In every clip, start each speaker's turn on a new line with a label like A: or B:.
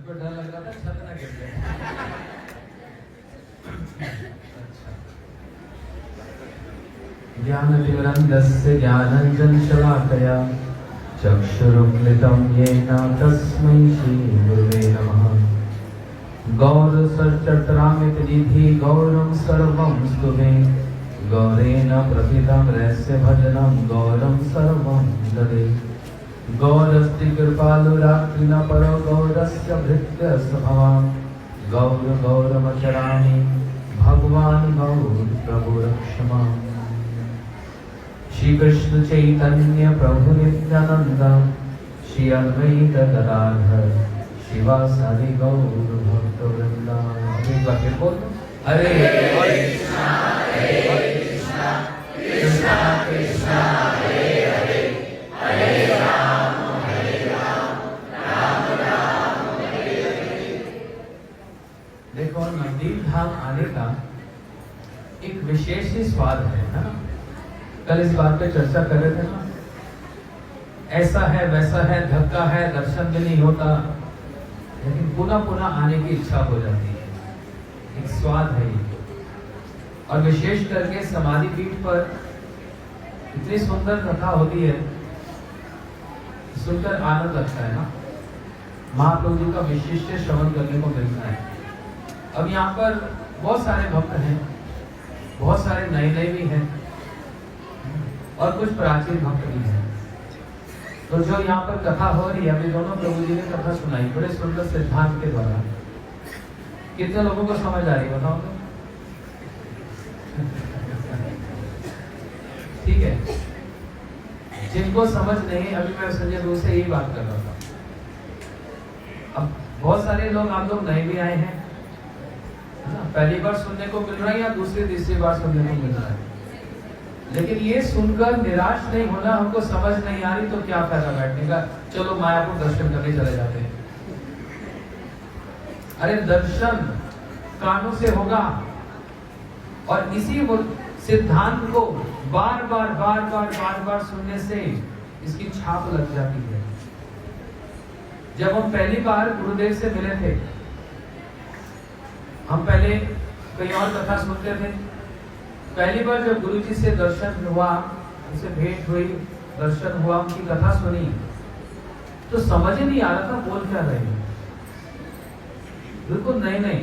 A: मुझको डर लग रहा था छत ना गिर जाए। अच्छा। ज्ञानतिमिरन्धस्य ज्ञानाञ्जनशलाकया चक्षुरुन्मिलितं येन तस्मै श्रीगुरुवे नमः। गौरसचत्रामितनिधि गौरं सर्वं स्तुते गौरेण प्रथितं रहस्य भजनं गौरं सर्वं ददे। गौरस्ति कृपालुरात्रिन परो गौरस्य भृत्य स्वभावान् गौर गौरमचरामि भगवान् गौर प्रभु रक्ष माम्। श्री कृष्ण चैतन्य प्रभु नित्यानंद श्री अद्वैत गदाधर शिवासादि गौर भक्त वृंद। हरे कृष्णा कृष्णा कृष्णा हरे हरे हरे राम राम राम हरे हरे। देखो नवदीप धाम आने का एक विशेष ही स्वाद है ना। कल इस बात पे चर्चा कर रहे थे ना, ऐसा है वैसा है, धक्का है, दर्शन भी नहीं होता, लेकिन पुनः पुनः आने की इच्छा हो जाती है। एक स्वाद है ये। और विशेष करके समाधि पीठ पर इतनी सुंदर कथा होती है, सुनकर आनंद लगता है ना। महाप्रभु जी का विशिष्ट श्रवण करने को मिलता है। अब यहाँ पर बहुत सारे भक्त हैं, बहुत सारे नए नए भी हैं और कुछ प्राचीन भक्त भी हैं। तो जो यहाँ पर कथा हो रही है, अभी दोनों प्रभु जी ने कथा सुनाई बड़े सुंदर सिद्धांत के द्वारा। कितने लोगों को समझ आ रही है बताओ तो? ठीक है, जिनको समझ नहीं, अभी मैं संजय गुरु से यही बात कर रहा था। अब बहुत सारे लोग आप लोग नए भी आए हैं, पहली बार सुनने को मिल रहा है या दूसरी तीसरी बार सुनने को मिल रहा है, लेकिन ये सुनकर निराश नहीं होना। हमको समझ नहीं आ रही तो क्या फायदा बैठने का, चलो मायापुर दर्शन करने चले जाते हैं। अरे दर्शन कानों से होगा और इसी सिद्धांत को बार बार सुनने से इसकी छाप लग जाती है। जब हम पहली बार गुरुदेव से मिले थे, हम पहले कई और कथा सुनते थे। पहली बार जब गुरु जी से दर्शन हुआ, उनसे भेंट हुई, दर्शन हुआ, उनकी कथा सुनी, तो समझ ही नहीं आ रहा था बोल क्या रहे हैं। बिल्कुल नहीं,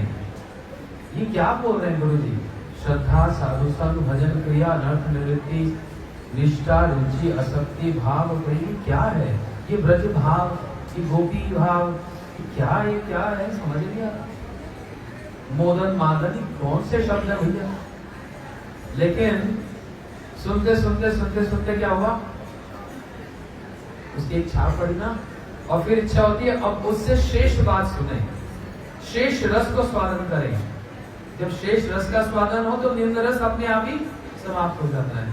A: ये क्या बोल रहे हैं गुरु जी? श्रद्धा, साधु संग, भजन क्रिया, अनर्थ निवृत्ति, निष्ठा, रुचि, आसक्ति, भाव, ये क्या है? ये ब्रज भाव, ये गोपी भाव, क्या है? समझ नहीं आ रहा। मोदन मादन कौन से शब्द है भैया? लेकिन सुनते क्या हुआ, उसकी एक छाप पड़ी ना। और फिर इच्छा होती है अब उससे श्रेष्ठ बात सुने, शेष रस को स्वादन करें। जब शेष रस का स्वादन हो तो निम्न रस अपने आप ही समाप्त हो जाता है।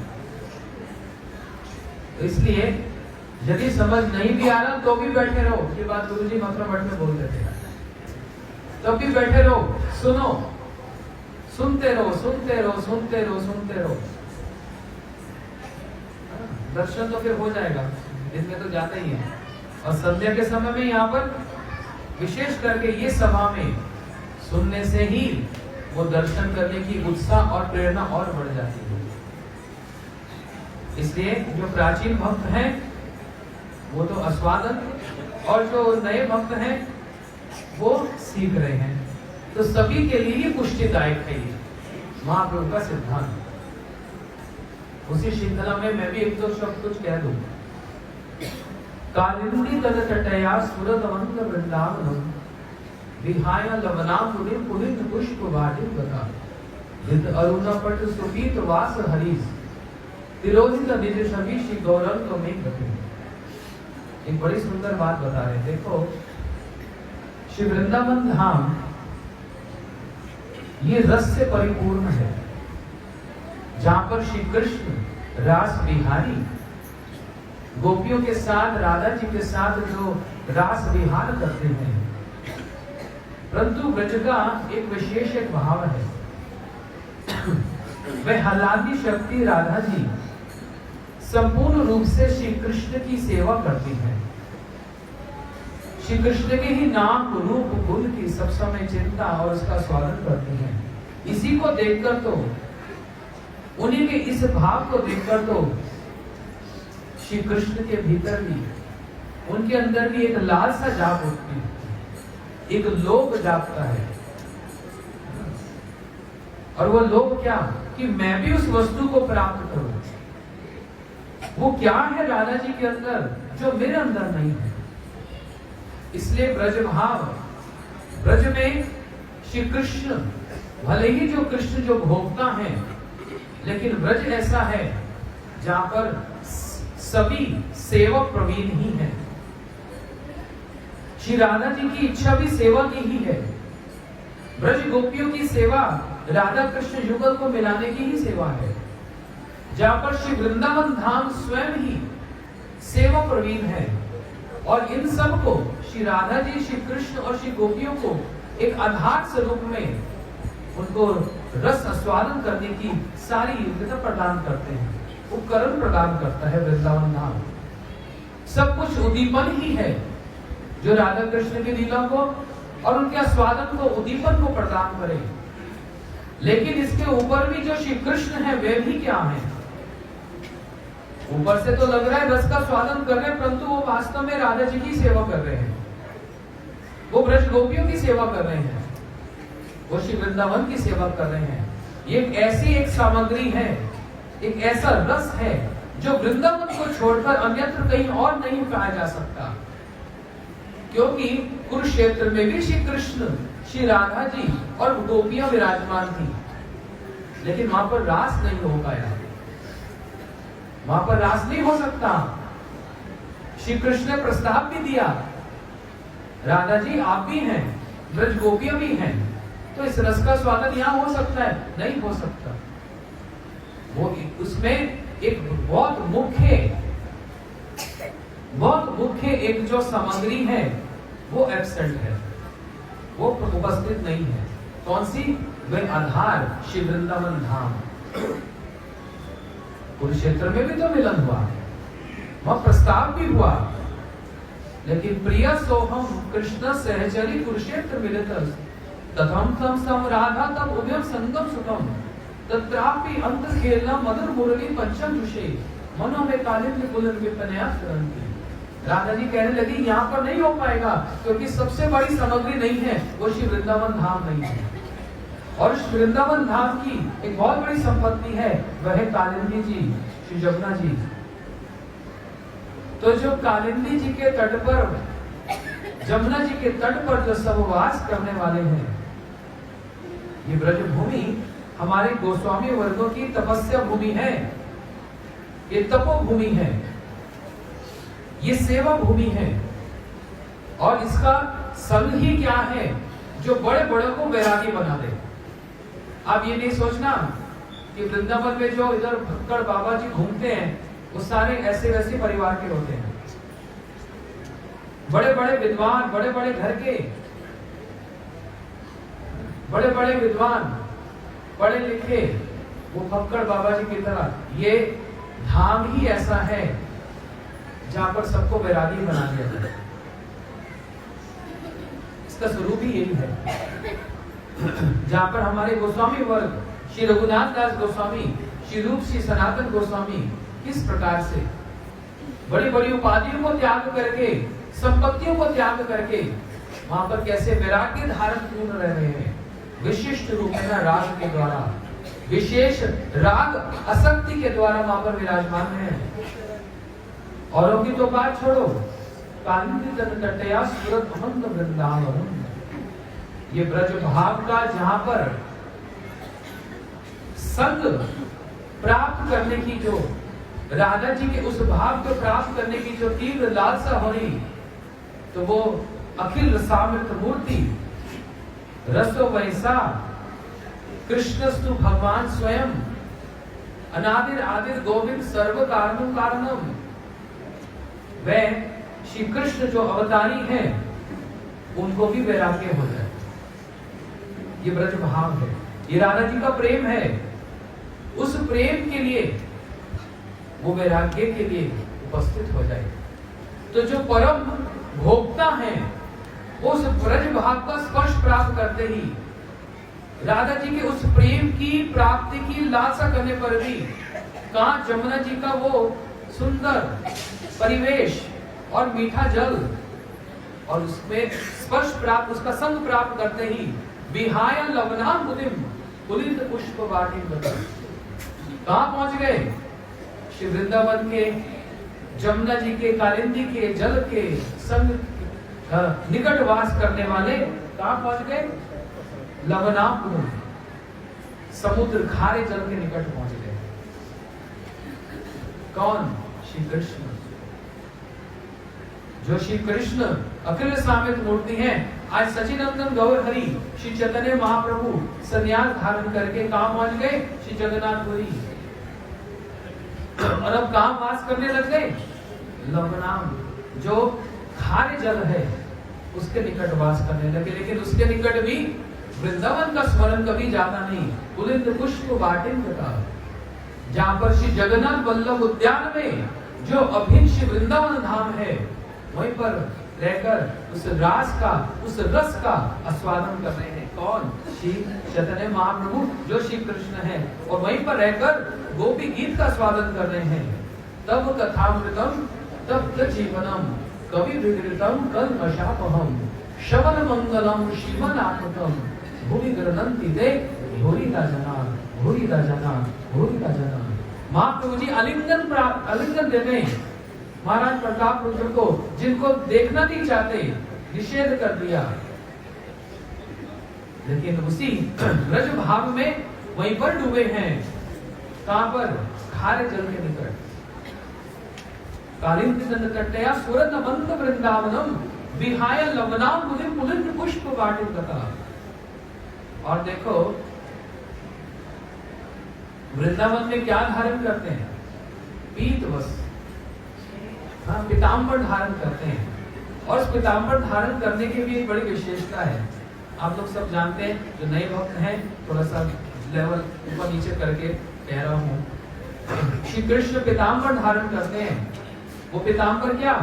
A: तो इसलिए यदि समझ नहीं भी आ रहा तो भी बैठे रहो। ये बात गुरु जी मथुरा मठ में बोल देते हैं, तब भी बैठे रहो, सुनो, सुनते रहो। दर्शन तो फिर हो जाएगा, दिन में तो जाता ही है। और संध्या के समय में यहाँ पर विशेष करके ये सभा में सुनने से ही वो दर्शन करने की उत्साह और प्रेरणा और बढ़ जाती है। इसलिए जो प्राचीन भक्त हैं वो तो आस्वादन, और जो नए भक्त हैं वो सीख रहे हैं। तो सभी के लिए पुष्टिदायक है ये महाप्रभु का सिद्धांत। उसी श्रृंखला में मैं भी एक दो शब्द कुछ कह दूं। कालिंदी तल तटया सुरदवंत वृंदावनम विहाय लवनांबुनि पुलिन पुष्प वाटिम गता विद अरुणपट सुपीत वास हरीस तिरोहित निज छवि श्री गौरव तो में गति। एक बड़ी सुंदर बात बता रहे हैं। देखो, श्री वृंदावन धाम ये रस से परिपूर्ण है, जहां पर श्री कृष्ण रास बिहारी गोपियों के साथ, राधा जी के साथ जो रास विहार करते हैं। परंतु ब्रज का एक विशेष एक भाव है, वह हलादी शक्ति राधा जी संपूर्ण रूप से श्री कृष्ण की सेवा करती हैं। श्री कृष्ण के ही नाम रूप गुण की सब समय चिंता और उसका स्वागत करते हैं। इसी को देखकर तो, उन्हीं के इस भाव को देखकर तो श्री कृष्ण के भीतर भी, उनके अंदर भी एक लालसा जाग उठती है, एक लोभ जागता है। और वो लोभ क्या, कि मैं भी उस वस्तु को प्राप्त करूं। वो क्या है राधा जी के अंदर जो मेरे अंदर नहीं है। इसलिए ब्रज भाव, ब्रज में श्री कृष्ण, भले ही जो कृष्ण जो भोगता है, लेकिन ब्रज ऐसा है जहां पर सभी सेवक प्रवीण ही हैं। श्री राधा जी की इच्छा भी सेवा की ही है। ब्रज गोपियों की सेवा राधा कृष्ण युगल को मिलाने की ही सेवा है, जहां पर श्री वृंदावन धाम स्वयं ही सेवा प्रवीण है। और इन सब को श्री राधा जी, श्री कृष्ण और श्री गोपियों को एक आधार स्वरूप में उनको रस आस्वादन करने की सारी योग्यता प्रदान करते हैं, उपकरण प्रदान करता है वृंदावन धाम। सब कुछ उद्दीपन ही है जो राधा कृष्ण की लीला को और उनके आस्वादन को, उद्दीपन को प्रदान करे। लेकिन इसके ऊपर भी जो श्री कृष्ण है वे भी क्या है। ऊपर से तो लग रहा है रस का स्वादन कर रहे हैं, परंतु वो वास्तव में राधा जी की सेवा कर रहे हैं, वो ब्रज गोपियों की सेवा कर रहे हैं, वो श्री वृंदावन की सेवा कर रहे हैं। ये एक ऐसी एक सामग्री है, एक ऐसा रस है जो वृंदावन को छोड़कर अन्यत्र कहीं और नहीं पाया जा सकता। क्योंकि कुरुक्षेत्र में भी श्री कृष्ण, श्री राधा जी और गोपियां विराजमान थी, लेकिन वहां पर रास नहीं हो पाया, वहां पर रास नहीं हो सकता। श्री कृष्ण ने प्रस्ताव भी दिया, राधा जी आप भी हैं, ब्रज गोपियां भी हैं, तो इस रस का स्वागत यहां हो सकता है? नहीं हो सकता। वो उसमें एक बहुत मुख्य एक जो सामग्री है वो एब्सेंट है, वो उपस्थित नहीं है। कौन सी? वह आधार श्री वृंदावन धाम। कुरुक्षेत्र में भी तो मिलन हुआ, वह प्रस्ताव भी हुआ, लेकिन प्रिय सोहम कृष्ण सहचरी कुरुक्षेत्र मिलित तथम तम सम राधा तब उभयम संगम सुखम तत्रापि अंत खेलना मधुर मुरली पंचम दुषे मनो में कालिंद कुलन विपनया सरंती। राधा जी कहने लगी यहाँ पर नहीं हो पाएगा, क्योंकि सबसे बड़ी सामग्री नहीं है, वो श्री वृंदावन धाम नहीं है। और श्री वृंदावन धाम की एक बहुत बड़ी संपत्ति है, वह है कालिंदी जी, श्री जमुना जी। तो जो कालिंदी जी के तट पर, जमुना जी के तट पर जो सब वास करने वाले हैं, ये ब्रज भूमि हमारे गोस्वामी वर्गों की तपस्या भूमि है, ये तपो भूमि है, ये सेवा भूमि है। और इसका संग ही क्या है, जो बड़े बड़े को वैरागी बना दे। आप ये नहीं सोचना कि वृंदावन में जो इधर भक्कड़ बाबा जी घूमते हैं वो सारे ऐसे वैसे परिवार के होते हैं। बड़े बड़े विद्वान, बड़े बड़े घर के, बड़े बड़े विद्वान, पढ़े लिखे, वो भक्कड़ बाबा जी की तरह, ये धाम ही ऐसा है जहां पर सबको वैरागी बना दिया जाए। इसका स्वरूप ही यही है, जहां पर हमारे गोस्वामी वर्ग, श्री रघुनाथ दास गोस्वामी, श्री रूप श्री सनातन गोस्वामी किस प्रकार से बड़ी बड़ी उपाधियों को त्याग करके, संपत्तियों को त्याग करके वहां पर कैसे वैराग्य धारण पूर्ण रह रहे हैं, विशिष्ट रूप में राग के द्वारा, विशेष राग आसक्ति के द्वारा वहां पर विराजमान है। औरों की तो बात छोड़ो, कालिंदी तन तटया सूरत अमंत वृंदावन, ये ब्रज भाव का जहां पर संग प्राप्त करने की, जो राधा जी के उस भाव को प्राप्त करने की जो तीव्र लालसा हो रही, तो वो अखिल रसामृत मूर्ति रसो वैसा कृष्णस्तु भगवान स्वयं अनादिर आदिर गोविंद सर्व कारणम कारणम, वह श्री कृष्ण जो अवतारी हैं उनको भी वैराग्य हो जाए। ये ब्रज भाव है, ये राधा जी का प्रेम है। उस प्रेम के लिए वो वैराग्य के लिए उपस्थित हो जाए। तो जो परम भोक्ता है उस ब्रज भाग का स्पर्श प्राप्त करते ही, राधा जी के उस प्रेम की प्राप्ति की लालसा करने पर भी कहाँ जमुना जी का वो सुंदर परिवेश और मीठा जल और उसमें स्पर्श प्राप्त, उसका संग प्राप्त करते ही विहाय लवनाम मुदिम पुलिंद पुष्प वाटिम कहाँ पहुंच गए? श्री वृंदावन के जमुना जी के कालिंदी के जल के संग निकट वास करने वाले कहाँ पहुंच गए? लवनापुर, समुद्र खारे जल के निकट पहुंच गए। कौन? श्री कृष्ण। जो श्री कृष्ण अखिल सामित मूर्ति हैं, आज सचिनंदन गौर हरि श्री चैतन्य महाप्रभु संन्यास धारण करके कहाँ पहुंच गए? श्री जगन्नाथपुरी। और अब कहाँ वास करने लग गए? लवनाम, जो खारे जल है उसके निकट वास करने लगे। लेकिन उसके निकट भी वृंदावन का स्मरण कभी जाता नहीं। पुलिंद पुष्प वाटिन का, जहां पर श्री जगन्नाथ वल्लभ उद्यान में जो अभिन्न श्री वृंदावन धाम है, वहीं पर रहकर उस रास का, उस रस का आस्वादन कर रहे हैं। कौन? श्री चैतन्य महाप्रभु जो श्री कृष्ण है, और वहीं पर रहकर गोपी गीत का स्वागत कर रहे हैं। तब कथामृतम तप्त जीवनम कवि विकृतम कल्मषापहम श्रवण मंगलम श्रीमनात्मकम भूमि गृहंति दे भूरिदा जना भूरिदा जना भूरिदा जना। महाप्रभु जी आलिंगन देते हैं महाराज प्रताप रुद्र को, जिनको देखना नहीं चाहते, निषेध कर दिया। लेकिन उसी ब्रज भाव में वहीं पर डूबे हैं। कहां पर? खारे जल के निकट। कालिंदी सुरन बंद वृंदावनम विहाय लवनाम मुदिम पुलिंद पुष्प वाटिन कथा। और देखो वृंदावन में क्या धारण करते हैं? पीत वस्त्र, हाँ, पीताम्बर धारण करते हैं। और उस पीताम्बर धारण करने की भी एक बड़ी विशेषता है। आप लोग सब जानते हैं, जो नए भक्त हैं, थोड़ा सा लेवल ऊपर नीचे करके कह रहा हूँ। श्री कृष्ण पीताम्बर धारण करते हैं। वो पीताम्बर क्या?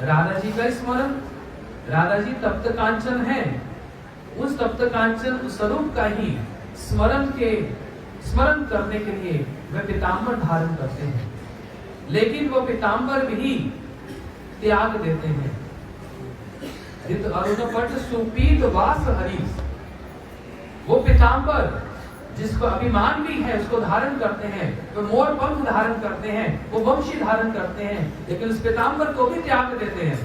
A: राधा जी का स्मरण। राधा जी तप्त कांचन है, उस तप्त कांचन स्वरूप का ही स्मरण करने के लिए वे पीताम्बर धारण करते हैं। लेकिन वो पीताम्बर भी त्याग देते हैं। अरुणपट सुपीत वास हरि, वो पीताम्बर जिसको अभिमान भी है उसको धारण करते हैं। वो मोर पंख धारण करते हैं, वो वंशी धारण करते हैं, लेकिन उस पीताम्बर को भी त्याग देते हैं।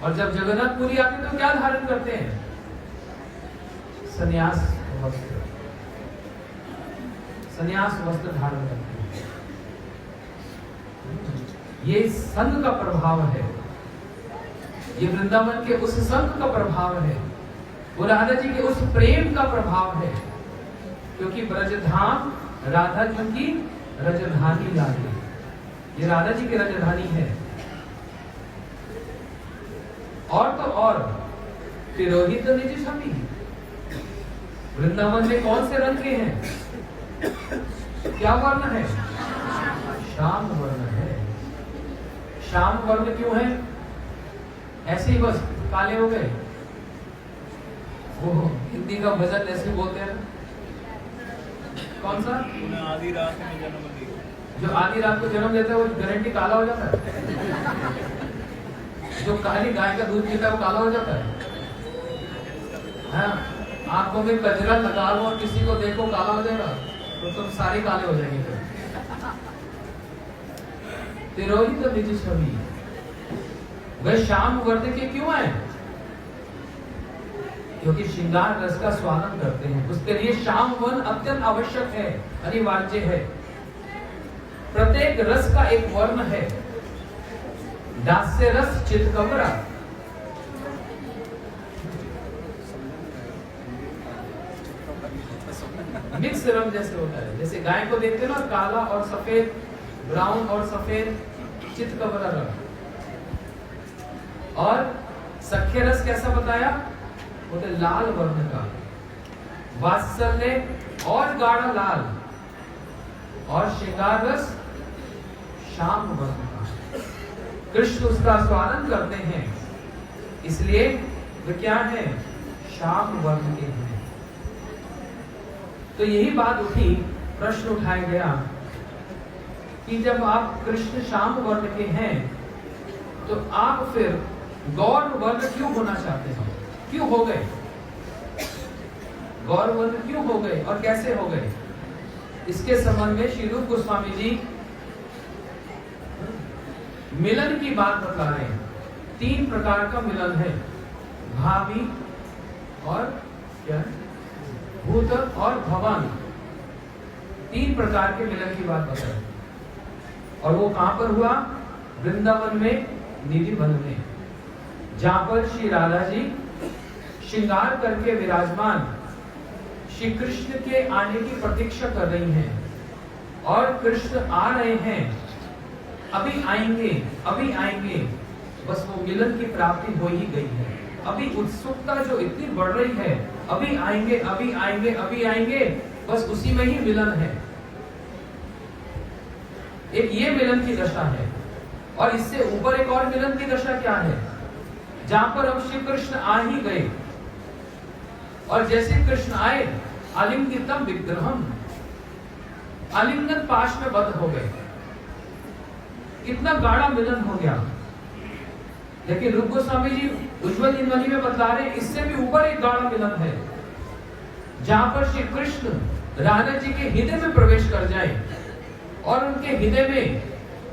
A: और जब जगन्नाथपुरी आते तो क्या धारण करते हैं? संन्यास वस्त्र, संन्यास वस्त्र धारण करते हैं। ये संघ का प्रभाव है, ये वृंदावन के उस संघ का प्रभाव है, वो राधा जी के उस प्रेम का प्रभाव है। क्योंकि ब्रजधाम राधा जी की रजधानी लागे, ये राधा जी की रजधानी है। और तो और तिरोहित निज छवि, वृंदावन में कौन से रंग के हैं? क्या वर्ण है? श्याम वर्ण है। श्याम वर्ण क्यों है? ऐसे ही बस काले हो गए। वो हिंदी का भजन ऐसे बोलते हैं, कौन सा? आधी रात में जन्म लिया। जो आधी रात को जन्म लेता है वो गारंटी काला हो जाता है। जो काली गाय का दूध पीता है वो काला हो जाता है। हाँ, आंखों में कजरा लगा लो और किसी को देखो काला हो जाएगा तो तुम सारे काले हो जाएंगे। तिरोहित निज छवि, वह श्याम वर्ण के क्यों है? क्योंकि श्रृंगार रस का स्वागत करते हैं। उसके लिए श्याम वर्ण अत्यंत आवश्यक है, अनिवार्य है। प्रत्येक रस का एक वर्ण है। दास्य रस चितकबरा, मिक्स रंग जैसे होता है। जैसे गाय को देखते ना, काला और सफेद, ब्राउन और सफेद, चितकबरा रंग। और सख्य रस कैसा बताया? बोले लाल वर्ण का, वात्सल्य और गाढ़ा लाल, और श्रृंगार रस श्याम वर्ण का। कृष्ण उसका स्वागत करते हैं, इसलिए वे क्या है? श्याम वर्ण के हैं। तो यही बात उठी, प्रश्न उठाया गया कि जब आप कृष्ण श्याम वर्ण के हैं तो आप फिर गौर वर्ण क्यों होना चाहते हो? क्यों हो गए? गौर वर्ण क्यों हो गए और कैसे हो गए? इसके संबंध में श्री रूप गोस्वामी जी मिलन की बात बता रहे हैं। 3 प्रकार का मिलन है, भावी और क्या, भूत और भवन। 3 प्रकार के मिलन की बात बता रहे हैं। और वो कहां पर हुआ? वृंदावन में, निधि वन में, जहां पर श्री राधा जी श्रृंगार करके विराजमान श्री कृष्ण के आने की प्रतीक्षा कर रही हैं। और कृष्ण आ रहे हैं, अभी आएंगे, अभी आएंगे। बस वो मिलन की प्राप्ति हो ही गई है। अभी उत्सुकता जो इतनी बढ़ रही है, अभी आएंगे, अभी आएंगे, अभी आएंगे, बस उसी में ही मिलन है। एक ये मिलन की दशा है। और इससे ऊपर एक और मिलन की दशा क्या है? जहां पर अब श्री कृष्ण आ ही गए और जैसे कृष्ण आए, आलिंगितम विग्रहम, आलिंगन पाश में बद्ध हो गए। कितना गाढ़ा मिलन हो गया। लेकिन रूप गोस्वामी जी उज्ज्वल दिनमणि में बतला रहे, इससे भी ऊपर एक गाढ़ा मिलन है, जहां पर श्री कृष्ण राधा जी के हृदय में प्रवेश कर जाए और उनके हृदय में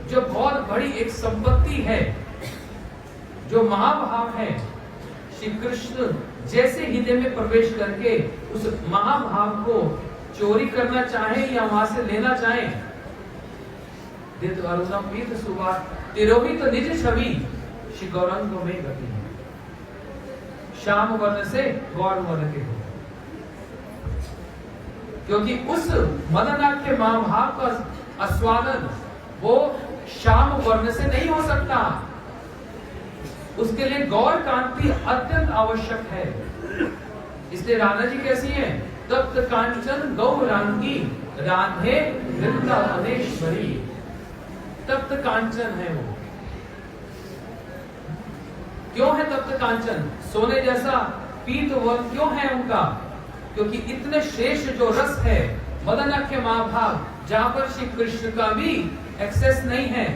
A: जो बहुत बड़ी एक संपत्ति है, जो महाभाव है, श्री कृष्ण जैसे हृदय में प्रवेश करके उस महाभाव को चोरी करना चाहे या वहां से लेना चाहे, अरुणम पीत सुबह तिरोहित तो निज छवि श्री गौरंग में गति। श्याम वर्ण से गौर वर्ण के हो, क्योंकि उस मदनाख्य महाभाव का आस्वादन वो श्याम वर्ण से नहीं हो सकता। उसके लिए गौर कांति अत्यंत आवश्यक है। इसलिए राधा जी कैसी है? तप्त कांचन गौरांगी राधे वृंदावनेश्वरी। तप्त कांचन है वो। क्यों है तप्त कांचन? सोने जैसा पीत वर्ण क्यों है उनका? क्योंकि इतने श्रेष्ठ जो रस है, मदनाख्य महाभाव, जहां पर श्री कृष्ण का भी एक्सेस नहीं है,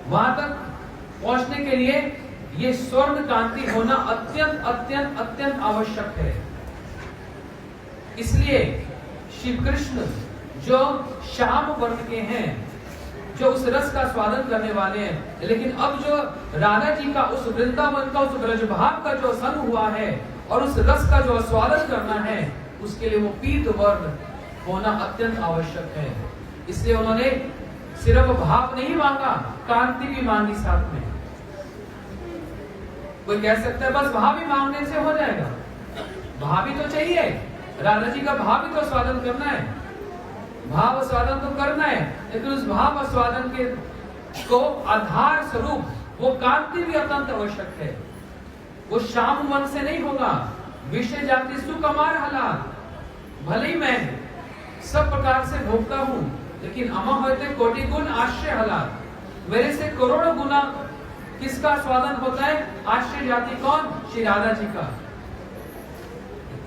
A: वहां तक पहुंचने के लिए ये स्वर्ण कांति होना अत्यंत अत्यंत अत्यंत आवश्यक है। इसलिए श्री कृष्ण जो श्याम वर्ण के हैं, जो उस रस का स्वादन करने वाले हैं, लेकिन अब जो राधा जी का उस वृंदावन का उस ब्रज भाव का जो संग हुआ है और उस रस का जो स्वादन करना है, उसके लिए वो पीत वर्ण होना अत्यंत आवश्यक है। इसलिए उन्होंने सिर्फ भाव नहीं मांगा, कांति भी मांगी साथ में। कोई कह सकता है बस भाव ही मांगने से हो जाएगा। भाव ही तो चाहिए, राधा जी का भाव ही तो स्वादन करना है, भाव स्वादन तो करना है, लेकिन उस भाव स्वादन के को आधार स्वरूप वो कांति भी अत्यंत आवश्यक है। वो श्याम मन से नहीं होगा। विषय जाति सुकुमार हालात, भले ही मैं सब प्रकार से भोगता हूँ, लेकिन अमा होते कोटि गुण आश्रय हालात, मेरे से करोड़ों गुना किसका स्वादन होता है? आश्रय जाति कौन? श्री राधा जी का।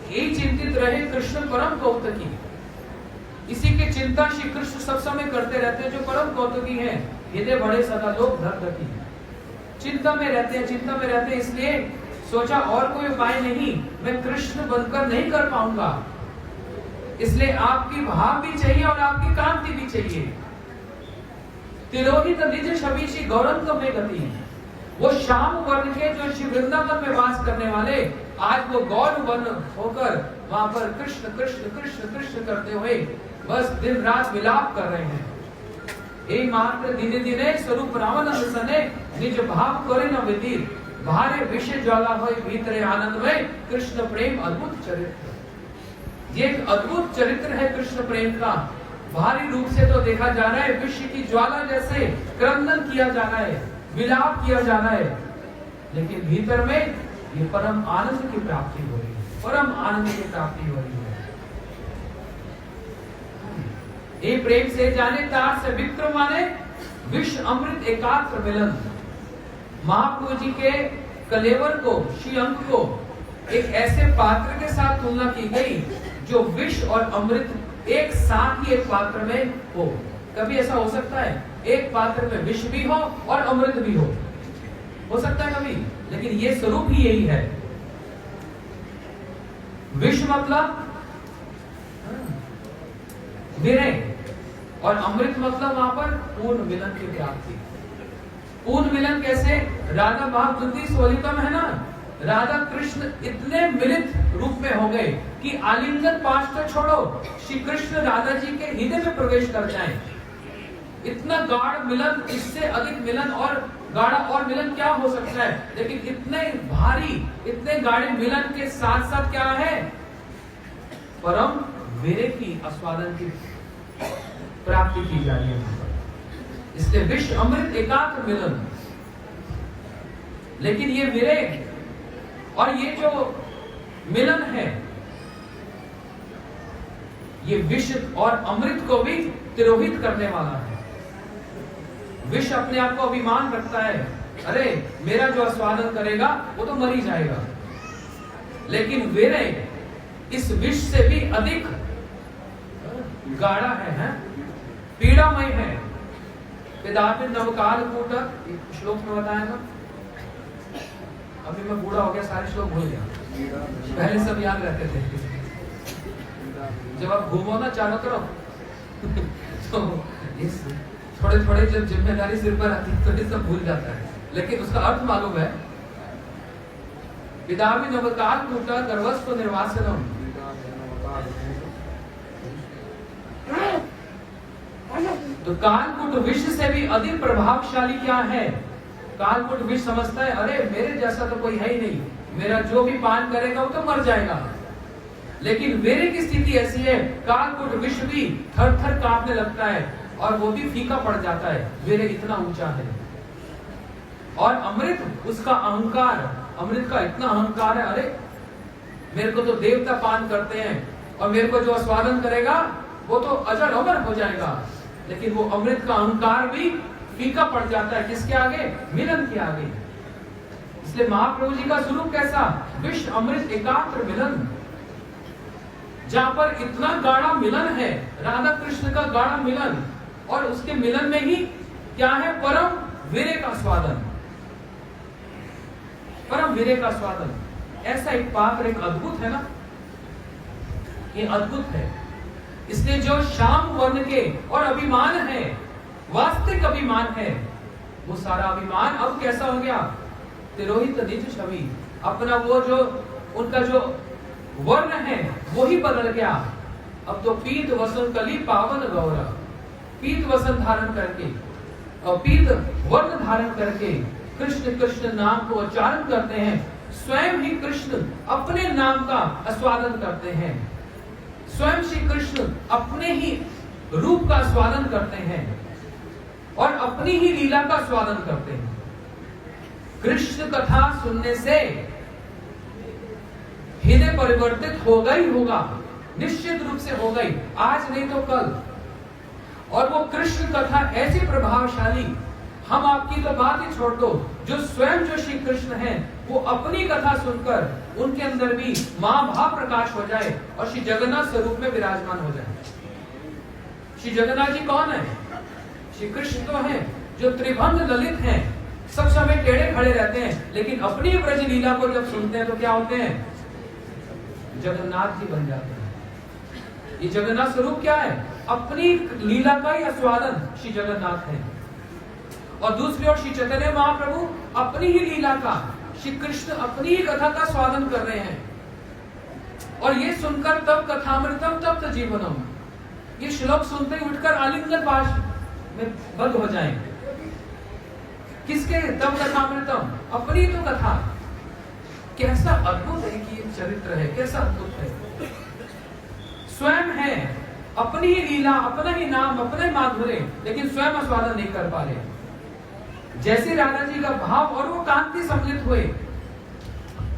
A: यही चिंतित रहे कृष्ण परम कौतुकी। इसी की चिंता श्री कृष्ण सब समय करते रहते हैं, जो परम कौतुकी है। हृदय बड़े सदा लोग धरती, चिंता में रहते हैं, चिंता में रहते हैं। इसलिए सोचा और कोई उपाय नहीं, मैं कृष्ण बनकर नहीं कर पाऊंगा। इसलिए आपकी भाव भी चाहिए और आपकी कांति भी चाहिए। तिरोहित निज छवि श्री गौरंग में गति। वो श्याम वर्ण के जो श्री वृंदावन में वास करने वाले, आज वो गौर वर्ण होकर वहां पर कृष्ण कृष्ण कृष्ण कृष्ण करते हुए बस दिन रात विलाप कर रहे हैं। एक मात्र दिने दिने स्वरूप रावण सने निज भाव करे न विदिर, भारे विषय ज्वाला होय भीतरे आनंद में कृष्ण प्रेम अद्भुत चरित्र। ये एक अद्भुत चरित्र है कृष्ण प्रेम का। भारी रूप से तो देखा जा रहा है, विश्व की ज्वाला जैसे क्रंदन किया जा रहा है, विलाप किया जा रहा है, लेकिन भीतर में ये परम आनंद की प्राप्ति हो रही है, परम आनंद की प्राप्ति हो रही है। ये प्रेम से जाने तार से विक्रम माने विश्व अमृत एकात्र मिलन। महाप्रभु जी के कलेवर को, श्रीअंक को एक ऐसे पात्र के साथ तुलना की गई जो विष और अमृत एक साथ ही एक पात्र में हो। कभी ऐसा हो सकता है एक पात्र में विष भी हो और अमृत भी हो सकता है कभी, लेकिन ये स्वरूप ही यही है। विष मतलब विरह और अमृत मतलब वहां पर पूर्ण मिलन की प्राप्ति। पूर्ण मिलन कैसे? राधा भाव वृद्धि स्वलितम है ना, राधा कृष्ण इतने मिलित रूप में हो गए कि आलिंगन पाश तो छोड़ो, श्री कृष्ण राधा जी के हृदय में प्रवेश कर जाएं। इतना गाढ़ मिलन, इससे अधिक मिलन और गाढ़ा और मिलन क्या हो सकता है? लेकिन इतने भारी, इतने गाढ़े मिलन के साथ साथ क्या है? परम विरह की आस्वादन की प्राप्ति की जा रही है। इसलिए विश्व अमृत एकाग्र मिलन। लेकिन ये विरह और ये जो मिलन है, ये विष और अमृत को भी तिरोहित करने वाला है। विष अपने आप को अभिमान रखता है, अरे मेरा जो आस्वादन करेगा वो तो मर ही जाएगा। लेकिन विरह इस विष से भी अधिक गाढ़ा है, पीड़ामय है। वेदांत नवकाल कूटक श्लोक में बताया ना, अभी मैं बूढ़ा हो गया, सारे श्लोक भूल गया, पहले सब याद रहते थे। जब आप घूमो ना चारों तरफ तो थोड़े थोड़े जब जिम्मेदारी सिर पर आती है तो ये सब भूल जाता है, लेकिन उसका अर्थ मालूम है। विदामी नवकाल कूटक गर्वस्व निर्वासनम। तो कालकूट विष से भी अधिक प्रभावशाली क्या है? कालकूट विष समझता है, अरे मेरे जैसा तो कोई है ही नहीं, मेरा जो भी पान करेगा वो तो मर जाएगा। लेकिन वीर्य की स्थिति ऐसी है, कालकूट विष भी थर थर कांपने लगता है और वो भी फीका पड़ जाता है, वीर्य इतना ऊंचा है। और अमृत उसका अहंकार, अमृत का इतना अहंकार है, अरे मेरे को तो देवता पान करते हैं और मेरे को जो आस्वादन करेगा वो तो अजर अमर हो जाएगा। लेकिन वो अमृत का अहंकार भी फीका पड़ जाता है, किसके आगे? मिलन के आगे। इसलिए महाप्रभु जी का स्वरूप कैसा? विश्व अमृत एकाग्र मिलन, जहां पर इतना गाढ़ा मिलन है, राधा कृष्ण का गाढ़ा मिलन, और उसके मिलन में ही क्या है? परम वीर्य का स्वादन, परम वीर्य का स्वादन। ऐसा एक पात्र, एक अद्भुत है ना, ये अद्भुत है। इसलिए जो श्याम वर्ण के और अभिमान है, वास्तविक अभिमान है, वो सारा अभिमान अब कैसा हो गया? तिरोहित निज छवि। अपना वो जो उनका जो वर्ण है वो ही बदल गया। अब तो पीत वसन कली पावन गौरव, पीत वसन धारण करके और पीत वर्ण धारण करके कृष्ण कृष्ण नाम को उच्चारण करते हैं। स्वयं ही कृष्ण अपने नाम का आस्वादन करते हैं, स्वयं श्री कृष्ण अपने ही रूप का स्वादन करते हैं और अपनी ही लीला का स्वादन करते हैं। कृष्ण कथा सुनने से हृदय परिवर्तित होगा ही होगा, निश्चित रूप से होगा ही, आज नहीं तो कल। और वो कृष्ण कथा ऐसी प्रभावशाली, हम आपकी तो बात ही छोड़ दो, जो स्वयं जो श्री कृष्ण है वो अपनी कथा सुनकर उनके अंदर भी महाभाव प्रकाश हो जाए और श्री जगन्नाथ स्वरूप में विराजमान हो जाए। श्री जगन्नाथ जी कौन है? श्री कृष्ण तो है जो त्रिभंग ललित हैं, सब समय टेढ़े खड़े रहते हैं, लेकिन अपनी ब्रज लीला को जब सुनते हैं तो क्या होते हैं? जगन्नाथ जी बन जाते हैं। ये जगन्नाथ स्वरूप क्या है? अपनी लीला का ही आस्वादन श्री जगन्नाथ है। और दूसरी ओर श्री चैतन्य महाप्रभु अपनी ही लीला का, श्री कृष्ण अपनी ही कथा का स्वादन कर रहे हैं। और ये सुनकर तब कथामृतम तब तो जीवनम, ये श्लोक सुनते ही उठकर आलिंगन पाश में बंद हो जाएंगे। किसके? तब कथामृतम, अपनी तो कथा। कैसा अद्भुत है कि ये चरित्र है, कैसा अद्भुत है। स्वयं है, अपनी ही लीला, अपना ही नाम, अपना ही माधुर्य, लेकिन स्वयं आस्वादन नहीं कर पा रहे। जैसे राधा जी का भाव और वो कांति सम्मिलित हुए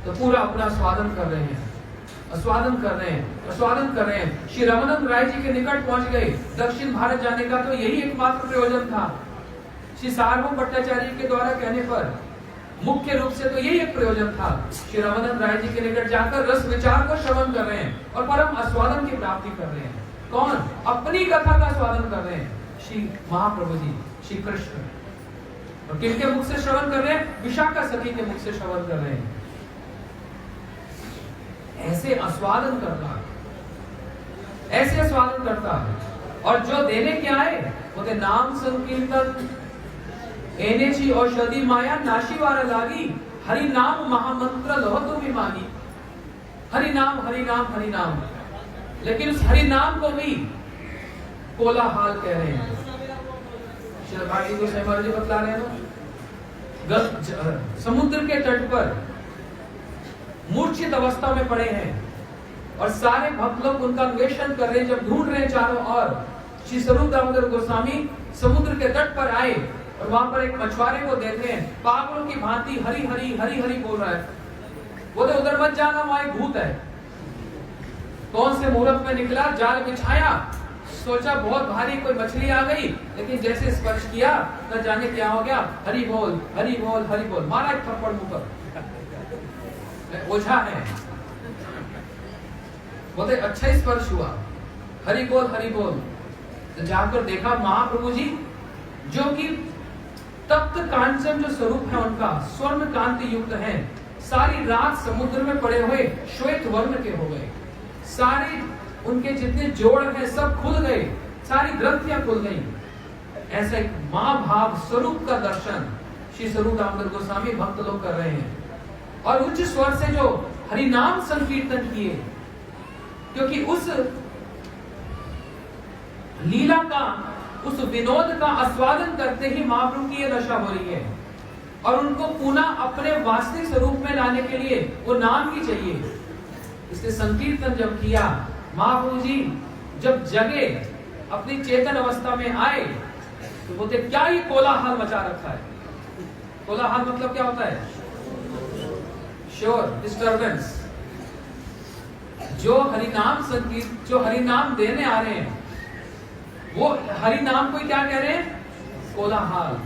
A: तो पूरा अपना स्वादन कर रहे हैं, आस्वादन कर रहे हैं, आस्वादन कर रहे हैं। श्री रमानंद राय जी के निकट पहुंच गए। दक्षिण भारत जाने का तो यही एकमात्र प्रयोजन था। श्री सार्वभौम भट्टाचार्य के द्वारा कहने पर मुख्य रूप से तो यही एक प्रयोजन था। श्री रामानंद राय जी के निकट जाकर रस विचार को श्रवण कर रहे हैं और परम आस्वादन की प्राप्ति कर रहे हैं। कौन? अपनी कथा का स्वादन कर रहे हैं श्री महाप्रभु जी, श्री कृष्ण। और किनके मुख से श्रवण कर रहे हैं? विशाखा सखी के मुख से श्रवण कर रहे हैं। ऐसे आस्वादन करता, ऐसे आस्वादन करता। और जो देने क्या है? बोले नाम संकीर्तन एनेची औषधि माया नाशी वारा लागी, हरि नाम महामंत्र लोह तो भी मांगी। हरि नाम हरि नाम हरि नाम, लेकिन उस हरि नाम को भी कोलाहल कह रहे हैं। श्री गोसाई महाराज जी बतला रहे हैं समुद्र के तट पर मूर्छित अवस्था में पड़े हैं और सारे भक्त लोग उनका अन्वेषण कर रहे हैं। जब ढूंढ रहे हैं चारों ओर, श्री स्वरूप दामोदर गोस्वामी समुद्र के तट पर आए और वहां पर एक मछुआरे को देखे हैं, पागलों की भांति हरि हरि हरि हरि बोल रहा है। बोले उधर मत जाना, वहां एक भूत है। कौन से मुहूर्त में निकला, जाल बिछाया, सोचा बहुत भारी कोई मछली आ गई, लेकिन जैसे स्पर्श किया न जाने क्या हो गया, हरि बोल हरि बोल हरि बोल, मारा एक थप्पड़ मुंह पर। ओझा है। बोले अच्छा स्पर्श हुआ, हरि बोल हरि बोल। तो जाकर देखा महाप्रभु जी, जो कि तप्त कांचन जो स्वरूप है उनका, स्वर्ण कांति युक्त है, सारी रात समुद्र में पड़े हुए श्वेत वर्ण के हो गए। सारे उनके जितने जोड़ हैं सब खुल गए, सारी ग्रंथियां खुल गई। ऐसा एक महाभाव स्वरूप का दर्शन श्री स्वरूप दामोदर गोस्वामी भक्त लोग कर रहे हैं। और उच्च स्वर से जो हरि नाम संकीर्तन किए, क्योंकि उस लीला का, उस विनोद का आस्वादन करते ही महाप्रभु की यह दशा हो रही है। और उनको पुनः अपने वास्तविक स्वरूप में लाने के लिए वो नाम ही चाहिए। इसलिए संकीर्तन जब किया, महाप्रभु जी जब जगे, अपनी चेतन अवस्था में आए, तो बोलते क्या ये कोलाहल मचा रखा है। कोलाहल मतलब क्या होता है? शोर, डिस्टर्बेंस। जो हरिनाम संगीत, जो हरिनाम देने आ रहे हैं, वो हरिनाम को क्या कह रहे हैं? कोलाहल।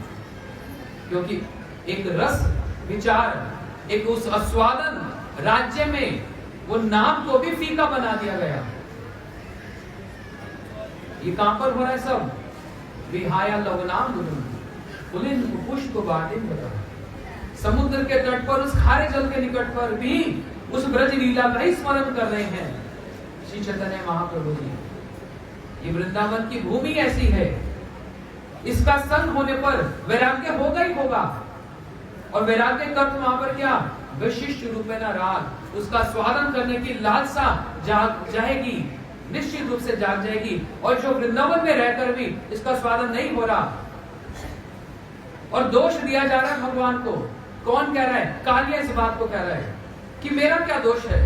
A: क्योंकि एक रस विचार, एक उस आस्वादन राज्य में वो नाम को भी फीका बना दिया गया। ये कहां पर हो रहा है सब? विहाया लवनाम पुलिन पुष्प बाटिन बता। समुद्र के तट पर, उस खारे जल के निकट पर भी उस ब्रज लीला का ही स्मरण कर रहे हैं श्री चैतन्य महाप्रभु जी। ये वृंदावन की भूमि ऐसी है, इसका संग होने पर वैराग्य होगा ही होगा। और वैराग्य का अर्थ वहां पर क्या? विशिष्ट रूपेण राग, उसका स्वादन करने की लालसा जाग जाएगी, निश्चित रूप से जाग जाएगी। और जो वृंदावन में रहकर भी इसका स्वादन नहीं हो रहा, और दोष दिया जा रहा है भगवान को। कौन कह रहा है? कालिया इस बात को कह रहा है कि मेरा क्या दोष है,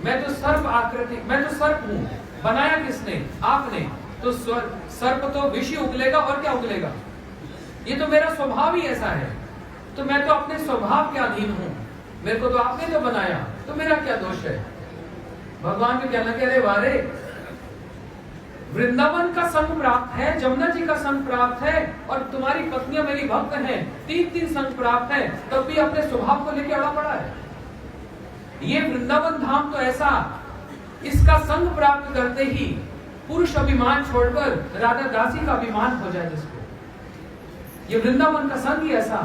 A: मैं तो सर्प आकृति, मैं तो सर्प हूं। बनाया किसने? आपने। तो सर्प तो विषय उगलेगा, और क्या उगलेगा? ये तो मेरा स्वभाव ही ऐसा है, तो मैं तो अपने स्वभाव के अधीन हूं। मेरे को तो आपने तो बनाया, तो मेरा क्या दोष है? भगवान के कहना कह रहे, वारे वृंदावन का संग प्राप्त है, जमुना जी का संग प्राप्त है, और तुम्हारी पत्नियां मेरी भक्त हैं, 3 संग प्राप्त है, तब भी अपने स्वभाव को लेकर अड़ा पड़ा है। ये वृंदावन धाम तो ऐसा, इसका संग प्राप्त करते ही पुरुष अभिमान छोड़कर राधा दासी का अभिमान हो जाए जिसको। ये वृंदावन का संग ही ऐसा,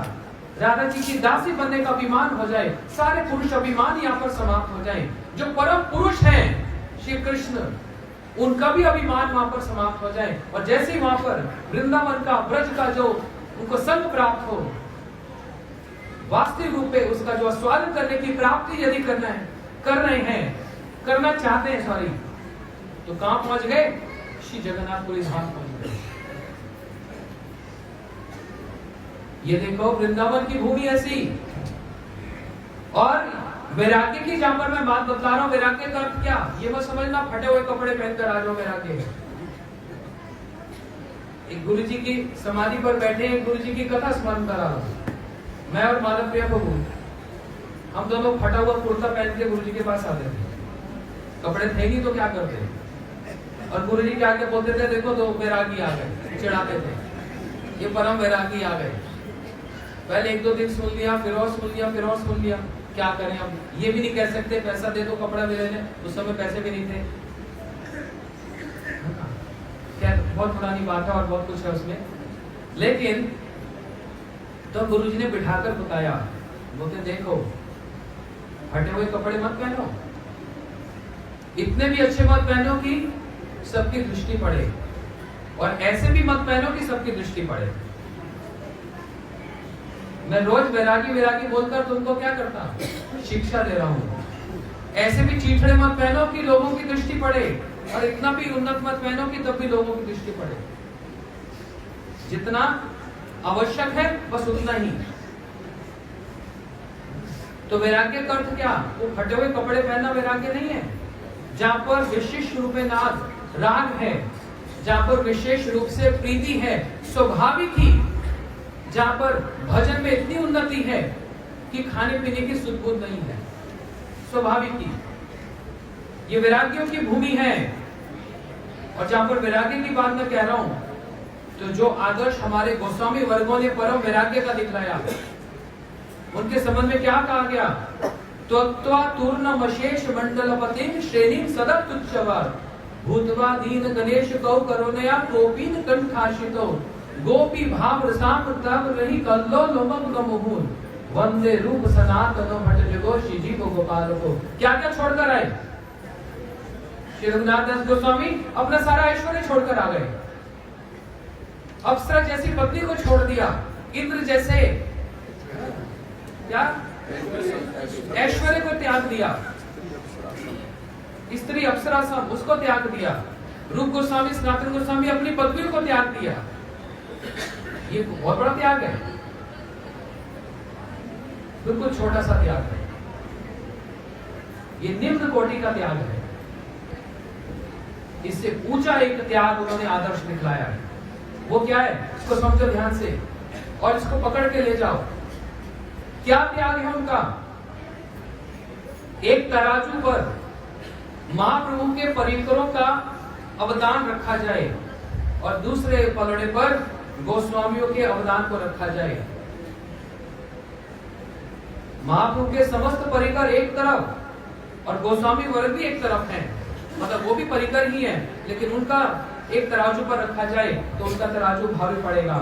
A: राधा जी की दासी बनने का अभिमान हो जाए, सारे पुरुष अभिमान यहाँ पर समाप्त हो जाए। जो परम पुरुष हैं श्री कृष्ण, उनका भी अभिमान वहां पर समाप्त हो जाए। और जैसे ही वहां पर वृंदावन का, ब्रज का जो उनको संग प्राप्त हो, वास्तविक रूप में उसका जो आस्वादन करने की प्राप्ति यदि करना है, कर रहे हैं, करना चाहते हैं, सॉरी, तो कहां पहुंच गए? श्री जगन्नाथपुरी धाम पहुंच गए। ये देखो वृंदावन की भूमि ऐसी। और वैराग्य की, जहां पर मैं बात बता रहा हूं, वैराग्य का अर्थ क्या? ये मत समझना फटे हुए कपड़े पहनकर आ जाओ वैराग्य है। एक गुरु जी की समाधि पर बैठे, एक गुरु जी की कथा स्मरण करा रहा हूं। मैं और माधव प्रिया प्रभु, हम दोनों फटा हुआ कुर्ता पहन के गुरु जी के पास आते थे। कपड़े थे नहीं तो क्या करते, और गुरु जी के आगे बोलते थे, देखो दो वैरागी आ गए, चिढ़ाते थे, ये परम वैरागी आ गए। पहले 1-2 दिन सुन लिया, फिर और सुन लिया, फिर और सुन लिया। क्या करें अब? ये भी नहीं कह सकते पैसा दे दो कपड़ा ले लेने, उस समय पैसे भी नहीं थे। क्या बहुत पुरानी बात है और बहुत कुछ है उसमें। लेकिन तो गुरुजी ने बिठाकर बताया, बोलते देखो फटे हुए कपड़े मत पहनो, इतने भी अच्छे मत पहनो कि सबकी दृष्टि पड़े, और ऐसे भी मत पहनो कि सबकी दृष्टि पड़े। मैं रोज वैरागी वैरागी बोलकर तुमको क्या करता हूं? शिक्षा दे रहा हूं। ऐसे भी चीथड़े मत पहनो कि लोगों की दृष्टि पड़े, और इतना भी उन्नत मत पहनो कि तब भी लोगों की दृष्टि पड़े। जितना आवश्यक है बस उतना ही। तो वैराग्य का अर्थ क्या? वो फटे हुए कपड़े पहनना वैराग्य नहीं है। जहां पर विशिष्ट रूप नाद राग है, जहां पर विशेष रूप से प्रीति है, स्वाभाविक ही जहां पर भजन में इतनी उन्नति है कि खाने पीने की सुध-बुध नहीं है, स्वाभाविक ही ये वैराग्यों की भूमि है। और जहां पर वैराग्य की बात मैं कह रहा हूं, तो जो आदर्श हमारे गोस्वामी वर्गों ने परम वैराग्य का दिखलाया, उनके संबंध में क्या कहा गया? त्वक्त्वा तूर्णमशेष मंडलपतिं श्रेणीं सदा तुच्छवार भूतवा दीन गणेश कौ करुणया कोपीन कंठाशितो गोपी भाव रसाम तब रही कल्लो लोमग्न मुहुन वंदे रूप सनातनो भट जगो श्री को गोपाल को। क्या क्या छोड़कर आए? श्री रघुनाथ दास गोस्वामी अपना सारा ऐश्वर्य छोड़कर आ गए। अप्सरा जैसी पत्नी को छोड़ दिया, इंद्र जैसे क्या ऐश्वर्य को त्याग दिया, स्त्री अप्सरा सब उसको त्याग दिया। रूप गोस्वामी सनातन गोस्वामी अपनी पत्नियों को त्याग दिया। ये बहुत बड़ा त्याग है, बिल्कुल छोटा सा त्याग है। ये निम्न कोटि का त्याग है। इससे ऊंचा एक त्याग उन्होंने आदर्श दिखलाया है। वो क्या है? इसको समझो ध्यान से और इसको पकड़ के ले जाओ। क्या त्याग है उनका? एक तराजू पर महाप्रभु के परिकरों का अवदान रखा जाए और दूसरे पलड़े पर गोस्वामियों के अवदान को रखा जाए। महाप्रभु के समस्त परिकर एक तरफ और गोस्वामी वर्ग भी एक तरफ हैं, मतलब वो भी परिकर ही हैं, लेकिन उनका एक तराजू पर रखा जाए तो उनका तराजू भारी पड़ेगा।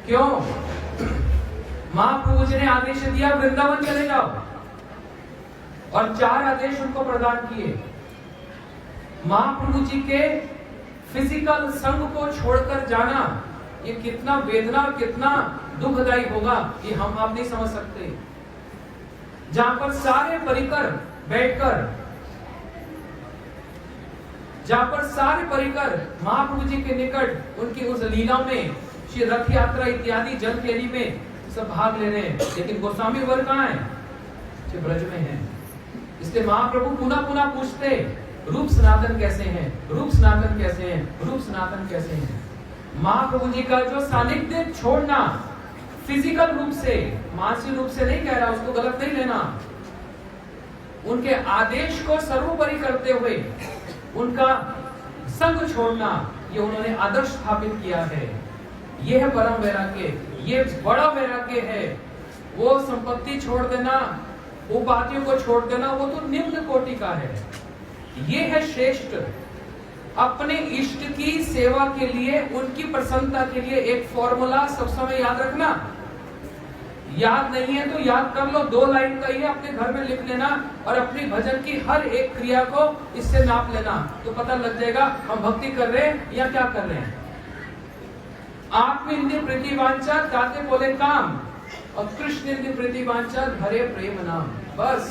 A: क्यों? महाप्रभु जी ने आदेश दिया वृंदावन चले जाओ, और 4 आदेश उनको प्रदान किए। महाप्रभु जी के फिजिकल संग को छोड़कर जाना, ये कितना वेदना और कितना दुखदायी होगा कि हम आप नहीं समझ सकते। जहां पर सारे परिकर बैठकर, जहां पर सारे परिकर महाप्रभु जी के निकट उनकी उस लीला में, श्री रथ यात्रा इत्यादि जल फेरी में सब भाग ले रहे हैं, लेकिन गोस्वामी वर्ग कहाँ है? जो ब्रज में है। इसलिए महाप्रभु पुनः पुनः पूछते, रूप सनातन कैसे हैं? रूप सनातन कैसे हैं? रूप सनातन कैसे हैं? महाप्रभु जी का जो सानिध्य छोड़ना, फिजिकल रूप से, मानसिक रूप से नहीं कह रहा, उसको गलत नहीं लेना, उनके आदेश को सर्वोपरि करते हुए उनका संग छोड़ना, ये उन्होंने आदर्श स्थापित किया है। ये है परम वैराग्य, ये बड़ा वैराग्य है। वो संपत्ति छोड़ देना, उपाधियों को छोड़ देना, वो तो निम्न कोटि का है। ये है श्रेष्ठ। अपने इष्ट की सेवा के लिए, उनकी प्रसन्नता के लिए एक फॉर्मूला सब समय याद रखना। याद नहीं है तो याद कर लो, 2 लाइन का ही अपने घर में लिख लेना और अपनी भजन की हर एक क्रिया को इससे नाप लेना, तो पता लग जाएगा हम भक्ति कर रहे हैं या क्या कर रहे हैं। आत्मनिंदि प्रीति वांछा ताते बोले काम, और कृष्ण निंदि प्रीति वांछा हरे प्रेम नाम। बस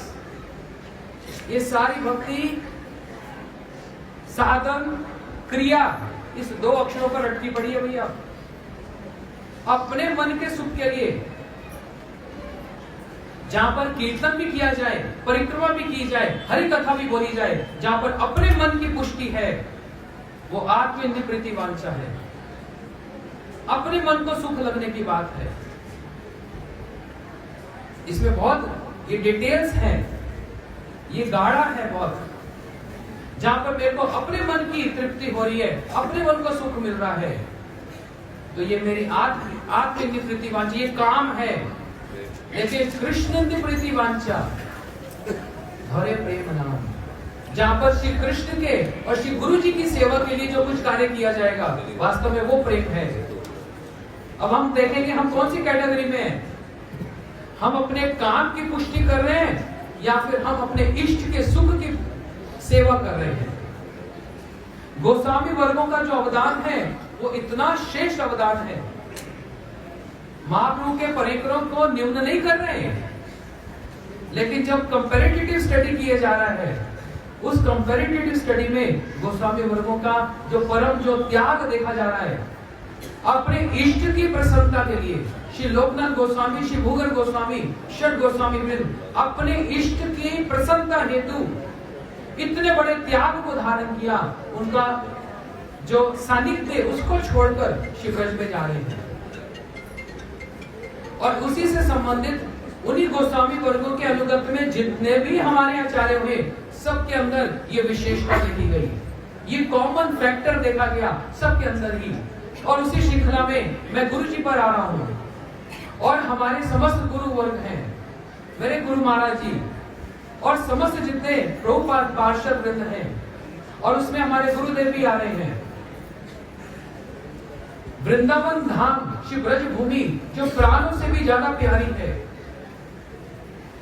A: ये सारी भक्ति, साधन, क्रिया इस 2 अक्षरों पर अटकी पड़ी है भैया। अपने मन के सुख के लिए, जहां पर कीर्तन भी किया जाए, परिक्रमा भी की जाए, हरि कथा भी बोली जाए, जहां पर अपने मन की पुष्टि है, वो आत्मनिंदि प्रीति वांछा है। अपने मन को सुख लगने की बात है। इसमें बहुत ये डिटेल्स हैं, ये गाढ़ा है बहुत। जहां पर मेरे को अपने मन की तृप्ति हो रही है, अपने मन को सुख मिल रहा है, तो ये मेरी आत्मिक प्रीतिवांछा, ये काम है। लेकिन कृष्ण की प्रीतिवांछा धरे प्रेम नाम, जहां पर श्री कृष्ण के और श्री गुरु जी की सेवा के लिए जो कुछ कार्य किया जाएगा, वास्तव में वो प्रेम है। अब हम देखेंगे हम कौन सी कैटेगरी में हैं। हम अपने काम की पुष्टि कर रहे हैं या फिर हम अपने इष्ट के सुख की सेवा कर रहे हैं। गोस्वामी वर्गों का जो अवदान है वो इतना श्रेष्ठ अवदान है। महाप्रभु के परिक्रम को न्यून नहीं कर रहे हैं, लेकिन जब कंपैरेटिव स्टडी किया जा रहा है, उस कंपैरेटिव स्टडी में गोस्वामी वर्गों का जो परम जो त्याग देखा जा रहा है अपने इष्ट की प्रसन्नता के लिए। श्री लोकनाथ गोस्वामी, श्री भूगर गोस्वामी, षट गोस्वामी वृंद अपने इष्ट की प्रसन्नता हेतु इतने बड़े त्याग को धारण किया। उनका जो सानिध्य उसको छोड़कर श्री ब्रज में जा रहे हैं, और उसी से संबंधित उन्हीं गोस्वामी वर्गों के अनुगत में जितने भी हमारे आचार्य हुए, सबके अंदर ये विशेषता देखी गई, ये कॉमन फैक्टर देखा गया सबके अंदर ही। और उसी श्रृंखला में मैं गुरु जी पर आ रहा हूं, और हमारे समस्त गुरु वर्ग हैं, मेरे गुरु महाराज जी और समस्त जितने प्रभुपाद पार्षद वृंद हैं, और उसमें हमारे गुरुदेव भी आ रहे हैं। वृंदावन धाम, श्री ब्रज भूमि जो प्राणों से भी ज्यादा प्यारी है,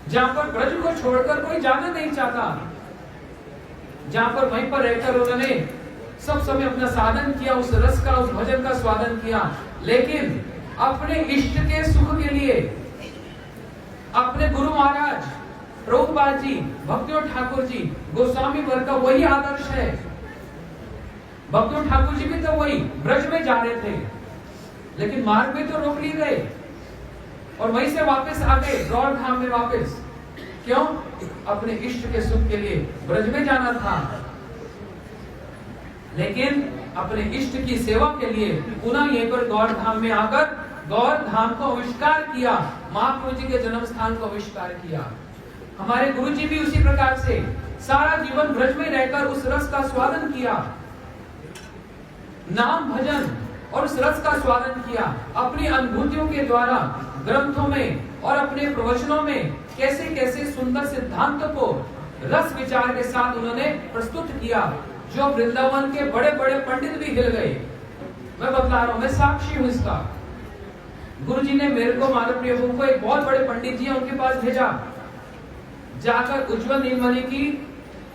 A: जहां पर ब्रज को छोड़कर कोई जाना नहीं चाहता, जहां पर वहीं पर रहकर उन्होंने सब समय अपना साधन किया, उस रस का, उस भजन का स्वादन किया, लेकिन अपने इष्ट के सुख के लिए अपने गुरु महाराज प्रभुपाद जी, भक्तियों ठाकुर जी, गोस्वामी वर्ग का वही आदर्श है। भक्तियों ठाकुर जी भी तो वही ब्रज में जा रहे थे, लेकिन मार्ग में तो रोक लिए गए और वहीं से वापस आ गए गौर धाम में वापस। क्यों? अपने इष्ट के सुख के लिए ब्रज में जाना था, लेकिन अपने इष्ट की सेवा के लिए पुनः यहीं पर गौर धाम में आकर गौर धाम को आविष्कार किया, महाप्रभु जी के जन्म स्थान को आविष्कार किया। हमारे गुरु जी भी उसी प्रकार से सारा जीवन ब्रज में रहकर उस रस का स्वादन किया, नाम भजन और उस रस का स्वादन किया, अपनी अनुभूतियों के द्वारा ग्रंथों में और अपने प्रवचनों में कैसे कैसे सुंदर सिद्धांत को रस विचार के साथ उन्होंने प्रस्तुत किया, जो वृंदावन के बड़े बड़े पंडित भी हिल गए। मैं बतला रहा हूं, मैं साक्षी हूं इसका। गुरु जी ने मेरे को, माधव प्रिय को एक बहुत बड़े पंडित जी उनके पास भेजा, जाकर उज्जवल नीलमणि की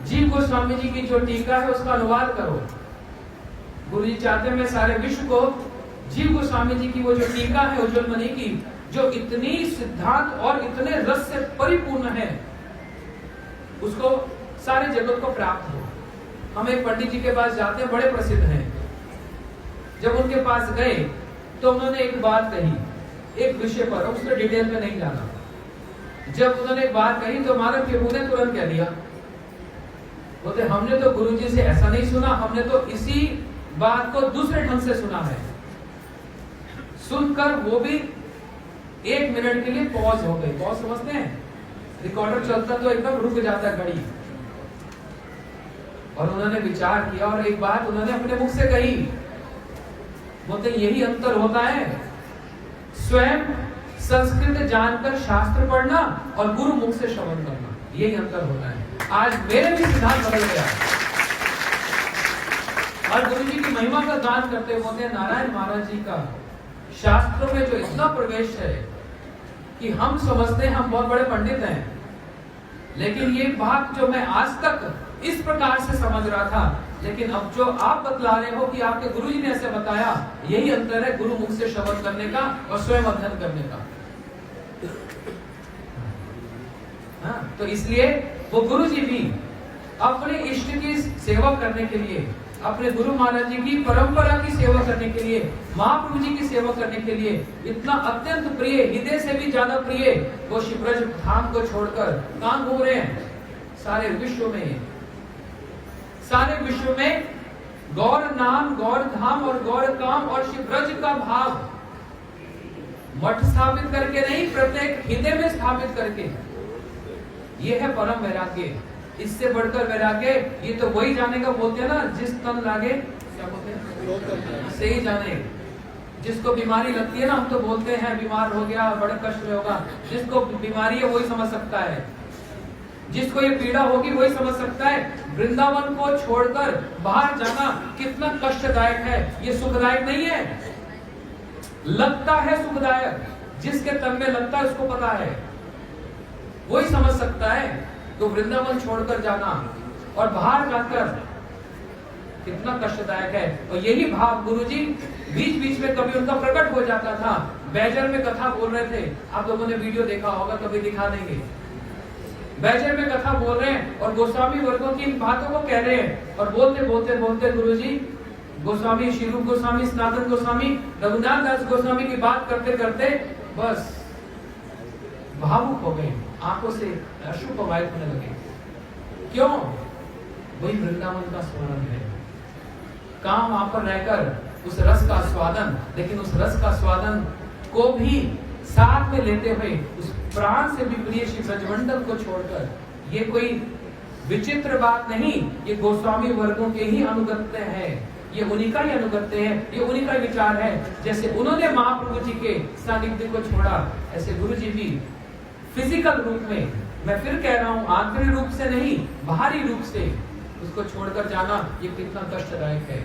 A: जीव गोस्वामी जी की जो टीका है उसका अनुवाद करो। गुरु जी चाहते हैं मैं सारे विश्व को जीव गोस्वामी जी की वो जो टीका है उज्जवल मणि की, जो इतनी सिद्धांत और इतने रस से परिपूर्ण है, उसको सारे जगत को प्राप्त हो। हम एक पंडित जी के पास जाते हैं, बड़े प्रसिद्ध हैं। जब उनके पास गए तो उन्होंने एक बात कही एक विषय पर, उसमें डिटेल में नहीं जाना। जब उन्होंने एक बात कही तो मानव प्रभु ने तुरंत कह दिया, बोलते हमने तो गुरु जी से ऐसा नहीं सुना, हमने तो इसी बात को दूसरे ढंग से सुना है। सुनकर वो भी 1 मिनट के लिए पॉज हो गई। पॉज समझते हैं? रिकॉर्डर चलता तो एकदम रुक जाता घड़ी। और उन्होंने विचार किया और एक बात उन्होंने अपने मुख से कही, बोलते यही अंतर होता है स्वयं संस्कृत जानकर शास्त्र पढ़ना और गुरु मुख से श्रवण करना, यही अंतर होता है। आज मेरे भी सिद्धांत बदल गया। और गुरु जी की महिमा का गान करते बोलते नारायण महाराज जी का शास्त्रों में जो इतना प्रवेश है कि हम समझते हैं हम बहुत बड़े पंडित हैं, लेकिन ये बात जो मैं आज तक इस प्रकार से समझ रहा था, लेकिन अब जो आप बतला रहे हो कि आपके गुरु जी ने ऐसे बताया, यही अंतर है गुरु मुख से श्रवण करने का और स्वयं अध्ययन करने का। हाँ, तो इसलिए वो गुरु जी भी अपने इष्ट की सेवा करने के लिए, अपने गुरु महाराज जी की परंपरा की सेवा करने के लिए, महाप्रभु जी की सेवा करने के लिए इतना अत्यंत प्रिय, हृदय से भी ज्यादा प्रिय वो शिवब्रज धाम को छोड़कर कहां घूम रहे हैं? सारे विश्व में, सारे विश्व में गौर नाम, गौर धाम और गौर काम और शिवब्रज का भाव मठ स्थापित करके नहीं, प्रत्येक हृदय में स्थापित करके। ये है परम वैराग्य। इससे बढ़कर वैराग्य ये तो वही जानेगा, बोलते हैं ना, जिस तन लागे क्या बोलते हैं, से ही जाने। जिसको बीमारी लगती है ना, हम तो बोलते हैं बीमार हो गया, बड़े कष्ट में होगा। जिसको बीमारी है वही समझ सकता है, जिसको ये पीड़ा होगी वही समझ सकता है। वृंदावन को छोड़कर बाहर जाना कितना कष्टदायक है, ये सुखदायक नहीं है। लगता है सुखदायक, जिसके तन में लगता है उसको पता है, वही समझ सकता है। तो वृंदावन छोड़कर जाना और बाहर जाकर कितना कष्टदायक है। और यही भाव गुरुजी बीच बीच में कभी उनका प्रकट हो जाता था। बैजर में कथा बोल रहे थे, आप लोगों ने वीडियो देखा होगा, कभी दिखा देंगे। बैजर में कथा बोल रहे हैं और गोस्वामी वर्गों की इन बातों को कह रहे हैं, और बोलते बोलते बोलते गुरुजी गोस्वामी, श्री रूप गोस्वामी, सनातन गोस्वामी, रघुनाथ दास गोस्वामी की बात करते करते बस भावुक हो गए, आंखों से अश्रु प्रवाहित होने लगे। क्यों? वही वृंदावन का स्मरण है। काम वहां पर रहकर उस रस का स्वादन, लेकिन उस रस का स्वादन को भी साथ में लेते हुए उस प्राण से भी प्रिय श्री ब्रजमंडल को छोड़कर, ये कोई विचित्र बात नहीं, ये गोस्वामी वर्गों के ही अनुगत्य है, ये उन्हीं का ही अनुगत्य है, ये उन्हीं का विचार है। जैसे उन्होंने महाप्रभु जी के सानिध्य को छोड़ा, ऐसे गुरु जी भी फिजिकल रूप में, मैं फिर कह रहा हूं आंतरिक रूप से नहीं, बाहरी रूप से उसको छोड़कर जाना ये कितना कष्टदायक है।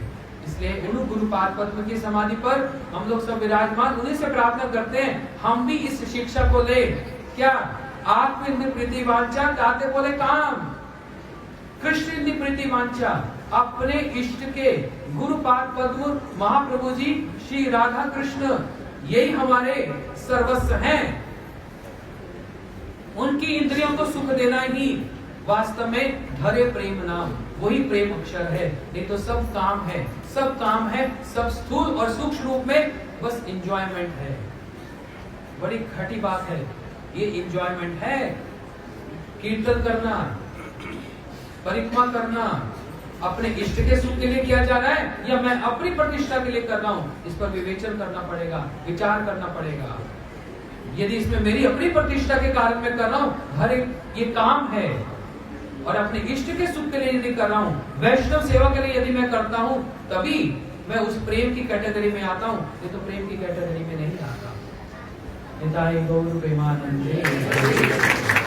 A: इसलिए उन गुरुपाद पद्म की समाधि पर हम लोग सब विराजमान, उन्हीं से प्रार्थना करते हैं हम भी इस शिक्षा को ले। क्या? आत्म प्रीति वांछा, ताते बोले काम, कृष्ण प्रीति वांछा, अपने इष्ट के गुरुपाद पद्म महाप्रभु जी श्री राधा कृष्ण, यही हमारे सर्वस्व हैं। उनकी इंद्रियों को सुख देना ही वास्तव में धरे प्रेम नाम, वही प्रेम अक्षर है। नहीं तो सब काम है, सब काम है, सब स्थूल और सूक्ष्म रूप में बस एंजॉयमेंट है। बड़ी खटी बात है ये, एंजॉयमेंट है। कीर्तन करना, परिक्रमा करना अपने इष्ट के सुख के लिए किया जा रहा है या मैं अपनी प्रतिष्ठा के लिए कर रहा हूं, इस पर विवेचन करना पड़ेगा, विचार करना पड़ेगा। यदि इसमें मेरी अपनी प्रतिष्ठा के कारण में कर रहा हूं, हर एक ये काम है, और अपने इष्ट के सुख के लिए यदि कर रहा हूं, वैष्णव सेवा के लिए यदि मैं करता हूं, तभी मैं उस प्रेम की कैटेगरी में आता हूं, ये तो प्रेम की कैटेगरी में नहीं आता। निताय गौर प्रेमानंदे।